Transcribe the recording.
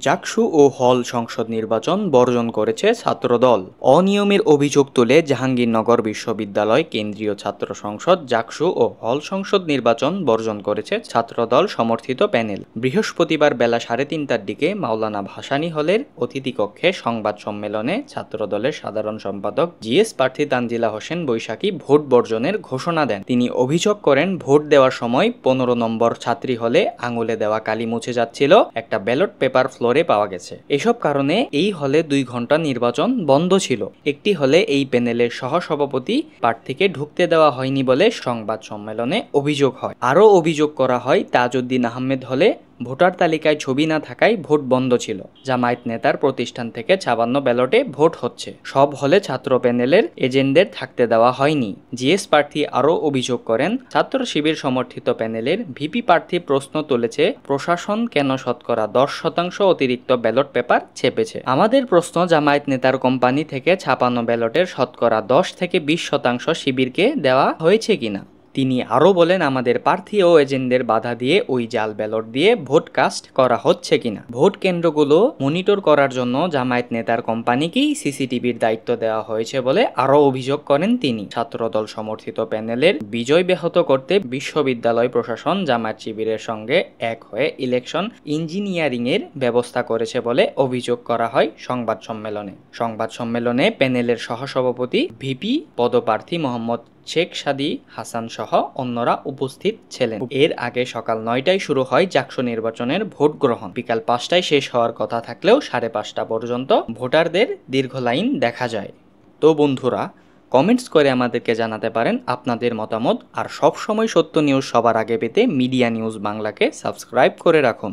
জাকসু ও হল সংসদ নির্বাচন বর্জন করেছে ছাত্রদল। অনিয়মের অভিযোগ তুলে জাহাঙ্গীরনগর বিশ্ববিদ্যালয় কেন্দ্রীয় ছাত্র সংসদ জাকসু ও হল সংসদ নির্বাচন বর্জন করেছে ছাত্রদল সমর্থিত প্যানেল। বৃহস্পতিবার বেলা 3:30টার দিকে মাওলানা ভাসানী হলের অতিথিকক্ষে সংবাদ সম্মেলনে ছাত্রদলের সাধারণ সম্পাদক জিএস প্রার্থী তানজিলা হোসেন বৈশাখী ভোট বর্জনের ঘোষণা দেন। তিনি অভিযোগ করেন, ভোট দেওয়ার সময় 15 নম্বর ছাত্রী হলে আঙুলে দেওয়া কালি মুছে যাচ্ছিল, একটা ব্যালট পেপার ফ্লোরে পাওয়া গেছে। এসব কারণে এই হলে 2 ঘন্টা নির্বাচন বন্ধ ছিল। একটি হলে এই প্যানেলের সহসভাপতি প্রার্থীকে ঢুকতে দেওয়া হয়নি বলে সংবাদ সম্মেলনে অভিযোগ হয়। আরও অভিযোগ করা হয়, তাজউদ্দিন আহমেদ হলে ভোটার তালিকায় ছবি না থাকায় ভোট বন্ধ ছিল। জামায়াত নেতার প্রতিষ্ঠান থেকে 56 ব্যালটে ভোট হচ্ছে। সব হলে ছাত্র প্যানেলের এজেন্টদের থাকতে দেওয়া হয়নি। জিএস প্রার্থী আরও অভিযোগ করেন, ছাত্র শিবির সমর্থিত প্যানেলের ভিপি প্রার্থী প্রশ্ন তুলেছে, প্রশাসন কেন শতকরা 10% অতিরিক্ত ব্যালট পেপার ছেপেছে। আমাদের প্রশ্ন, জামায়াত নেতার কোম্পানি থেকে 56 ব্যালটের শতকরা 10 থেকে 20% শিবিরকে দেওয়া হয়েছে কিনা। তিনি আরও বলেন, আমাদের প্রার্থী ও এজেন্টদের বাধা দিয়ে ওই জাল ব্যালট দিয়ে ভোট কাস্ট করা হচ্ছে কিনা। ভোট কেন্দ্রগুলো মনিটর করার জন্য জামায়াত নেতার কোম্পানিকেই সিসিটিভির দায়িত্ব দেওয়া হয়েছে বলে আরও অভিযোগ করেন তিনি। ছাত্রদল সমর্থিত প্যানেলের বিজয় ব্যাহত করতে বিশ্ববিদ্যালয় প্রশাসন জামায়াত শিবিরের সঙ্গে এক হয়ে ইলেকশন ইঞ্জিনিয়ারিংয়ের ব্যবস্থা করেছে বলে অভিযোগ করা হয় সংবাদ সম্মেলনে প্যানেলের সহসভাপতি ভিপি পদপ্রার্থী মোহাম্মদ শেখ সাদী হাসান সহ অন্যরা উপস্থিত ছিলেন। এর আগে সকাল 9টায় শুরু হয় জাকসু নির্বাচনের ভোট গ্রহণ। বিকাল 5টায় শেষ হওয়ার কথা থাকলেও 5:30 পর্যন্ত ভোটারদের দীর্ঘ লাইন দেখা যায়। তো বন্ধুরা, কমেন্টস করে আমাদেরকে জানাতে পারেন আপনাদের মতামত। আর সব সময় সত্য নিউজ সবার আগে পেতে মিডিয়া নিউজ বাংলাকে সাবস্ক্রাইব করে রাখুন।